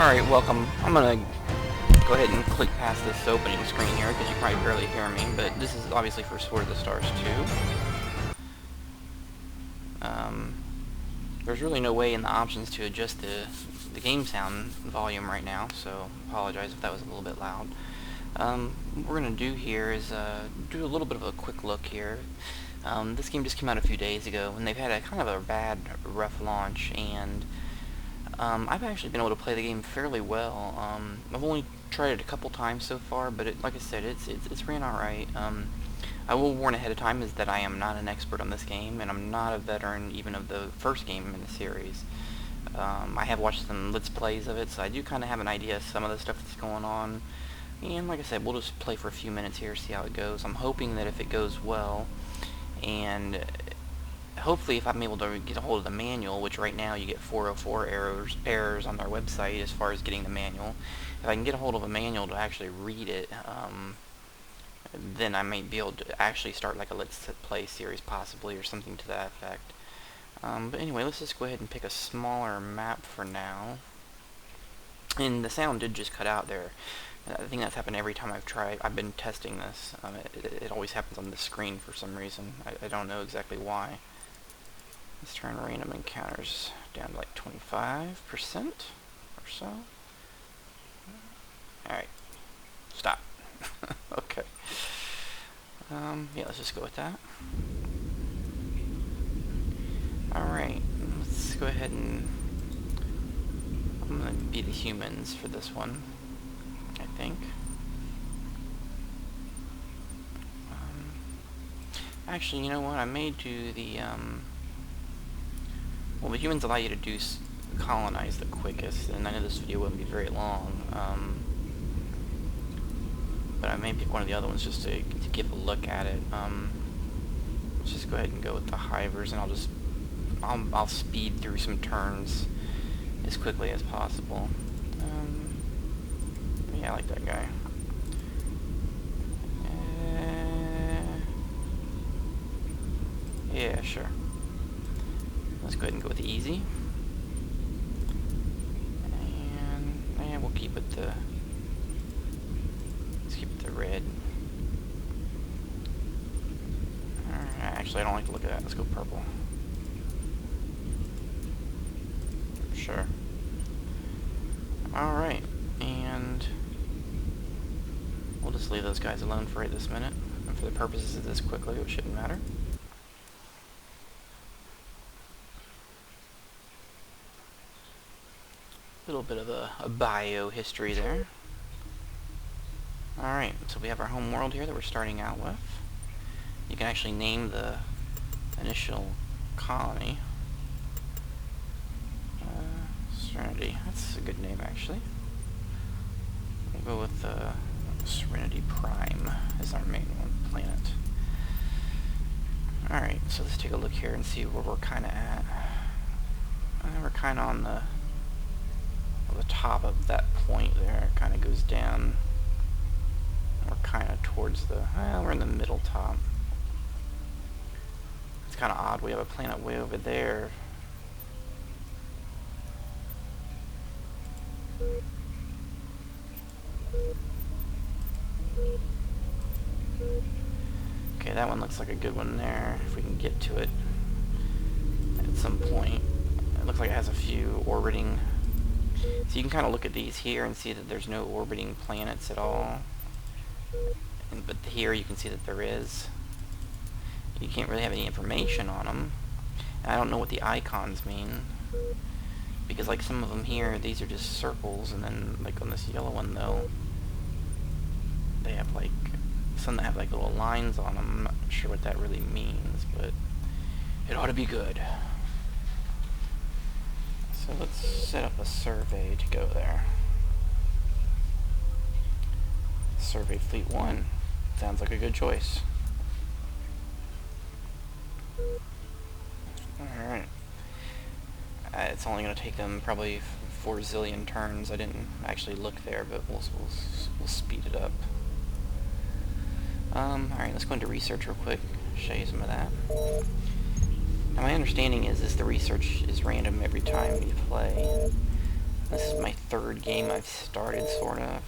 Alright, welcome. I'm gonna go ahead and click past this opening screen here because you probably barely hear me, but this is obviously for Sword of the Stars 2. There's really no way in the options to adjust the game sound volume right now, so apologize if that was a little bit loud. What we're going to do here is do a little bit of a quick look here. This game just came out a few days ago, and they've had a kind of a bad, rough launch, and I've actually been able to play the game fairly well. I've only tried it a couple times so far, but like I said, it's ran alright. I will warn ahead of time is that I am not an expert on this game, and I'm not a veteran even of the first game in the series. I have watched some Let's Plays of it, so I do kind of have an idea of some of the stuff that's going on. And like I said, we'll just play for a few minutes here, see how it goes. I'm hoping that if it goes well, and hopefully if I'm able to get a hold of the manual, which right now you get 404 errors on their website as far as getting the manual. If I can get a hold of a manual to actually read it, then I might be able to actually start like a Let's Play series possibly, or something to that effect. But anyway, let's just go ahead and pick a smaller map for now. And the sound did just cut out there. I think that's happened every time I've been testing this. It always happens on this screen for some reason. I don't know exactly why. Let's turn random encounters down to like 25% or so. Alright. Stop. Okay. Yeah, let's just go with that. Alright, let's go ahead and I'm gonna be the humans for this one, I think. Actually, you know what? I may do the well, the humans allow you to colonize the quickest, and I know this video wouldn't be very long. But I may pick one of the other ones just to give a look at it. Let's just go ahead and go with the hivers, and I'll speed through some turns as quickly as possible. Yeah, I like that guy. Yeah, sure. Let's go ahead and go with the easy. And we'll keep it the red. Alright, actually I don't like to look at that. Let's go purple. Sure. Alright, and we'll just leave those guys alone for right this minute. And for the purposes of this quickly, it shouldn't matter. A little bit of a bio history there. Alright, so we have our home world here that we're starting out with. You can actually name the initial colony. Serenity. That's a good name, actually. We'll go with Serenity Prime as our main planet. Alright, so let's take a look here and see where we're kind of at. We're kind of on the top of that point there. It kind of goes down. We're kind of towards the... we're in the middle top. It's kind of odd. We have a planet way over there. Okay, that one looks like a good one there, if we can get to it at some point. It looks like it has a few orbiting... So you can kind of look at these here and see that there's no orbiting planets at all. But here you can see that there is. You can't really have any information on them. And I don't know what the icons mean. Because like some of them here, these are just circles, and then like on this yellow one though, they have like some that have like little lines on them. I'm not sure what that really means, but it ought to be good. So let's set up a survey to go there. Survey Fleet 1. Sounds like a good choice. Alright. It's only going to take them probably 4 zillion turns. I didn't actually look there, but we'll speed it up. Alright, let's go into research real quick. Show you some of that. Now my understanding is the research is random every time you play. This is my third game I've started, sort of.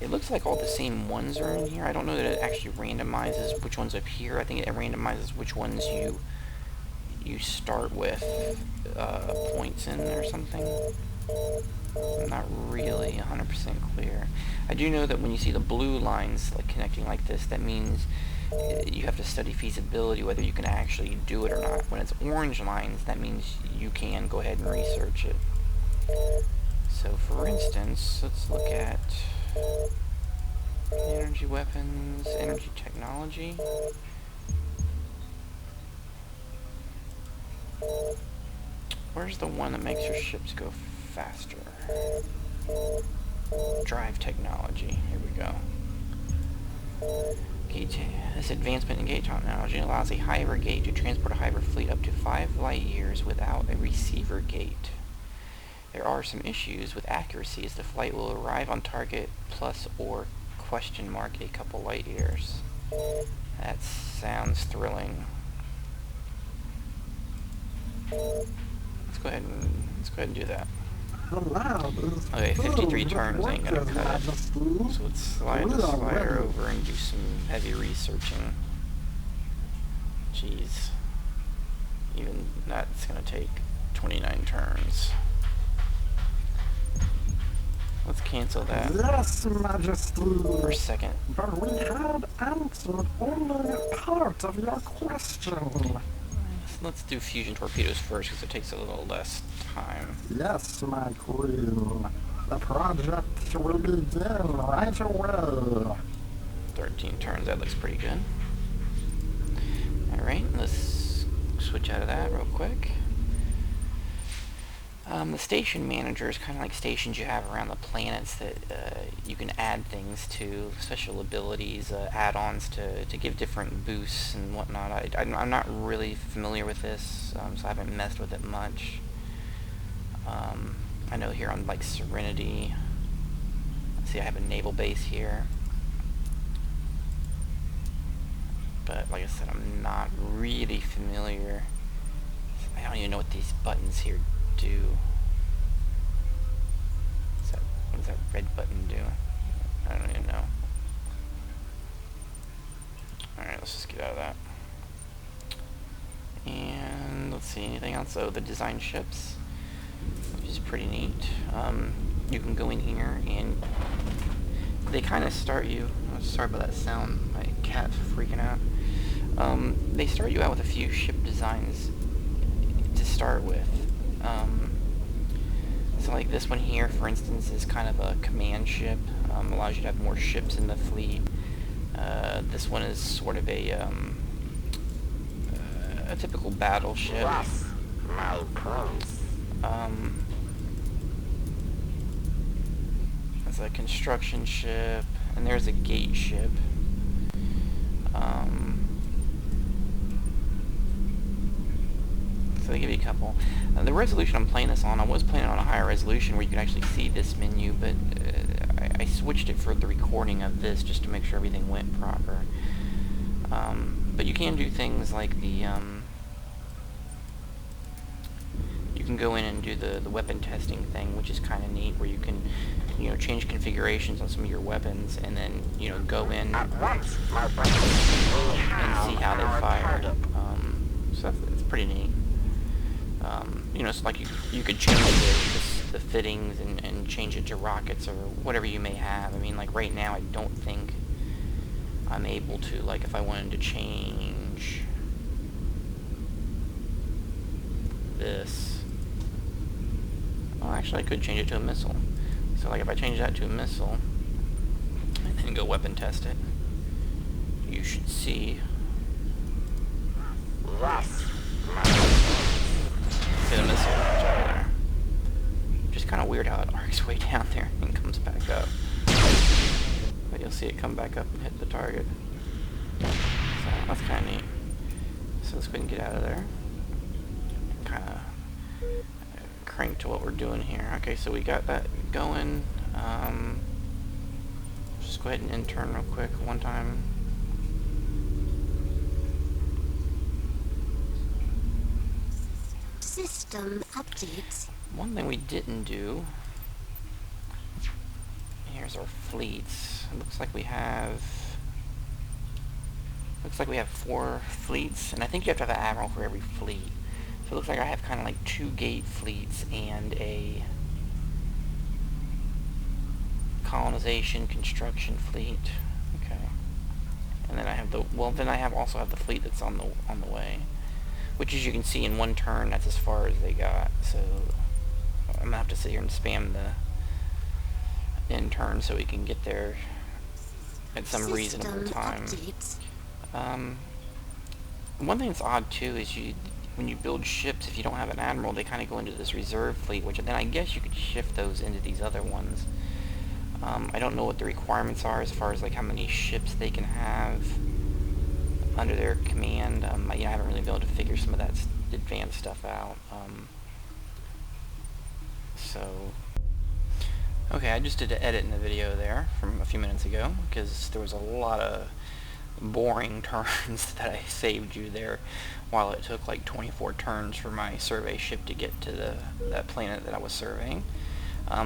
It looks like all the same ones are in here. I don't know that it actually randomizes which ones appear. I think it randomizes which ones you start with points in or something. I'm not really 100% clear. I do know that when you see the blue lines like connecting like this, that means you have to study feasibility, whether you can actually do it or not. When it's orange lines, that means you can go ahead and research it. So for instance, let's look at energy weapons, energy technology. Where's the one that makes your ships go faster? Drive technology. Here we go. This advancement in gate technology allows a Hyver gate to transport a Hyver fleet up to 5 light years without a receiver gate. There are some issues with accuracy, as the flight will arrive on target plus or question mark a couple light years. That sounds thrilling. Let's go ahead and do that. Okay, 53 turns ain't gonna cut it. So let's slide the slider over and do some heavy researching. Jeez. Even that's gonna take 29 turns. Let's cancel that. Yes, Majesty. For a second. But we had answered only part of your question. Let's do fusion torpedoes first, because it takes a little less time. Yes, my queen. The project will begin right away. 13 turns, that looks pretty good. Alright, let's switch out of that real quick. The station manager is kind of like stations you have around the planets that you can add things to, special abilities, add-ons to give different boosts and whatnot. I'm not really familiar with this, so I haven't messed with it much. I know here on like Serenity, see I have a naval base here, but like I said, I'm not really familiar. I don't even know what these buttons here do. What does that red button do? I don't even know. Alright, let's just get out of that. And let's see, anything else? Oh, the design ships, which is pretty neat. You can go in here and they kind of start you. Oh, sorry about that sound. My cat's freaking out. They start you out with a few ship designs to start with. So like this one here, for instance, is kind of a command ship. Allows you to have more ships in the fleet. This one is sort of a typical battleship. Yes, my prince. It's a construction ship, and there's a gate ship. So they give you a couple. The resolution I'm playing this on, I was playing it on a higher resolution where you can actually see this menu, but I switched it for the recording of this just to make sure everything went proper. But you can do things like the, you can go in and do the weapon testing thing, which is kind of neat, where you can, you know, change configurations on some of your weapons, and then, you know, go in and see how they fire. So that's pretty neat. You know, it's like you could change the fittings and change it to rockets or whatever you may have. I mean, like right now, I don't think I'm able to, like if I wanted to change this. Well, actually I could change it to a missile. So like if I change that to a missile and then go weapon test it, you should see. Yes. See the missile launch over there. Just kind of weird how it arcs way down there and comes back up. But you'll see it come back up and hit the target. So that's kind of neat. So let's go ahead and get out of there. Kind of crank to what we're doing here. Okay, so we got that going. Just go ahead and intern real quick one time. System updates. One thing we didn't do, here's our fleets. It looks like we have 4 fleets, and I think you have to have an admiral for every fleet. So it looks like I have kind of like 2 gate fleets and a colonization construction fleet. Okay. And then I have also have the fleet that's on the way. Which, as you can see, in one turn, that's as far as they got. So I'm gonna have to sit here and spam the end turn so we can get there at some reasonable time. One thing that's odd too is when you build ships, if you don't have an admiral, they kind of go into this reserve fleet, which then I guess you could shift those into these other ones. I don't know what the requirements are as far as like how many ships they can have under their command. I haven't really been able to figure some of that advanced stuff out. Okay, I just did an edit in the video there from a few minutes ago because there was a lot of boring turns that I saved you there while it took like 24 turns for my survey ship to get to that planet that I was surveying.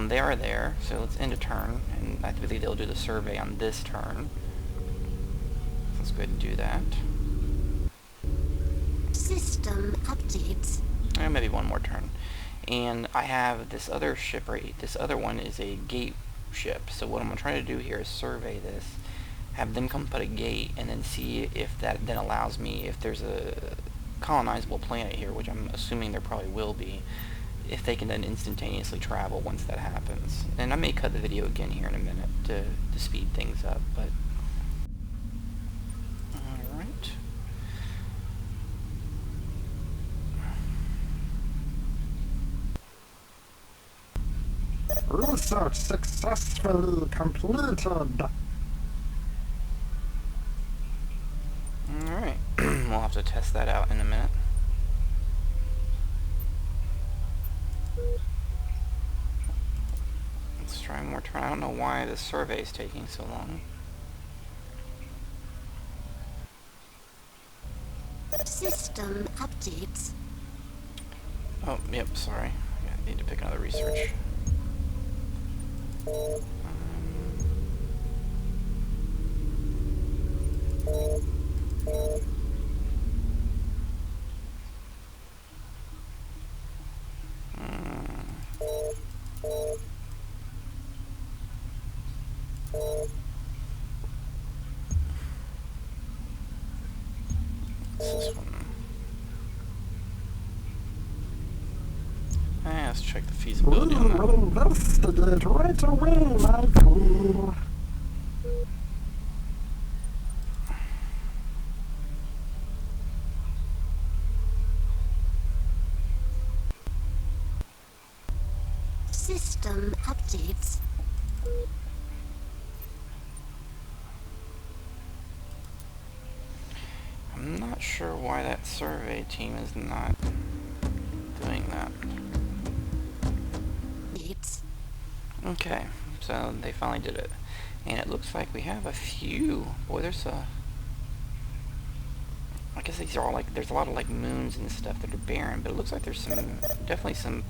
They are there, so let's end a turn, and I believe they'll do the survey on this turn. Let's go ahead and do that. System updates. Maybe one more turn. And I have this other ship, this other one is a gate ship. So what I'm going to try to do here is survey this, have them come put a gate, and then see if that then allows me, if there's a colonizable planet here, which I'm assuming there probably will be, if they can then instantaneously travel once that happens. And I may cut the video again here in a minute to speed things up, but... Alright. Research successfully completed. Alright. We'll have to test that out in a minute. Let's try one more turn. I don't know why this survey is taking so long. System updates. Oh, yep, sorry. I need to pick another research. What's this one? Let's check the feasibility on that. We will investigate right away, my queen. System updates. I'm not sure why that survey team is not doing that. Okay, so they finally did it. And it looks like we have a few. Boy, there's a... I guess these are all like... There's a lot of like moons and stuff that are barren, but it looks like there's definitely some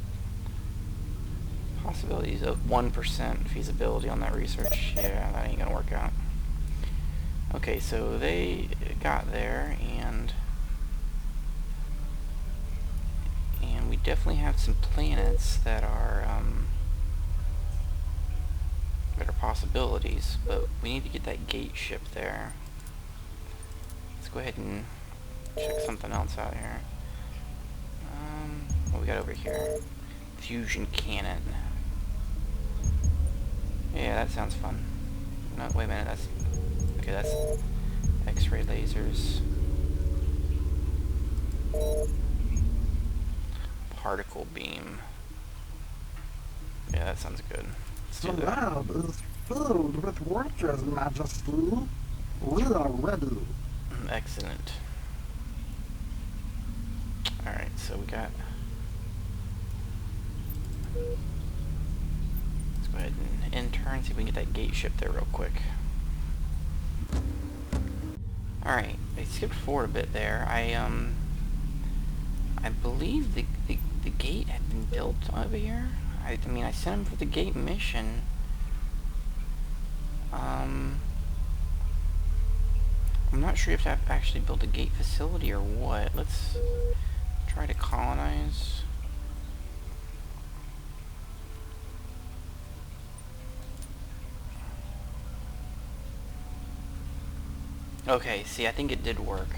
possibilities of 1% feasibility on that research. Yeah, that ain't gonna work out. Okay, so they got there, and we definitely have some planets that are possibilities, but we need to get that gate ship there. Let's go ahead and check something else out here. What we got over here? Fusion cannon. Yeah, that sounds fun. No, wait a minute, that's... Okay, that's X-ray lasers. Particle beam. Yeah, that sounds good. Let's The do that. lab is filled with workers, Majesty. We are ready. Excellent. Alright, so we got... Let's go ahead and end turn, see if we can get that gate ship there real quick. Alright, I skipped forward a bit there. I believe the the gate had been built over here. I mean, I sent him for the gate mission. I'm not sure if you have to actually build a gate facility or what. Let's try to colonize. Okay, see, I think it did work.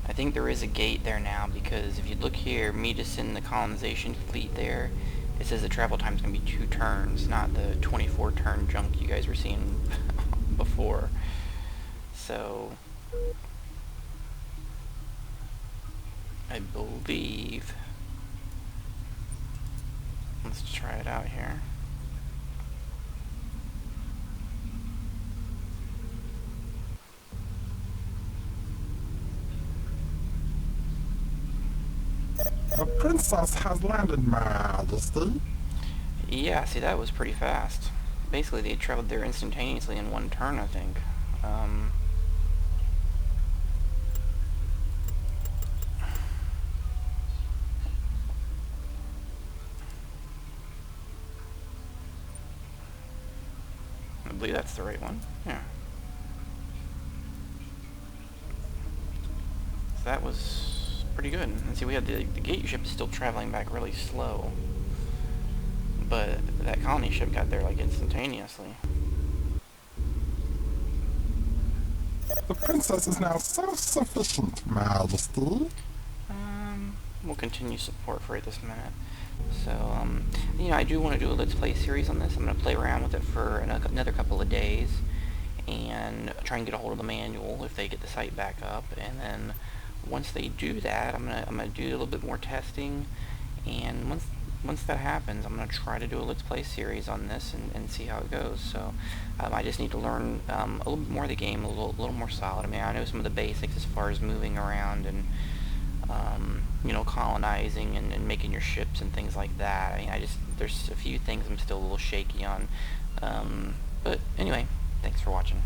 I think there is a gate there now, because if you look here, me to send the colonization fleet there, it says the travel time is going to be 2 turns, not the 24 turn junk you guys were seeing before. So, I believe, let's try it out here. The princess has landed, Majesty. Yeah, see, that was pretty fast. Basically, they traveled there instantaneously in 1 turn, I think. I believe that's the right one. Yeah. So that was pretty good. And see, we had the gate ship still traveling back really slow. But that colony ship got there like instantaneously. The princess is now self-sufficient, Majesty. We'll continue support for it this minute. So, you know, I do want to do a Let's Play series on this. I'm going to play around with it for another couple of days and try and get a hold of the manual if they get the site back up. And then once they do that, I'm gonna do a little bit more testing. And once that happens, I'm going to try to do a Let's Play series on this and see how it goes. So, I just need to learn a little bit more of the game, a little more solid. I mean, I know some of the basics as far as moving around and you know, colonizing and making your ships and things like that. I mean, there's a few things I'm still a little shaky on. But anyway, thanks for watching.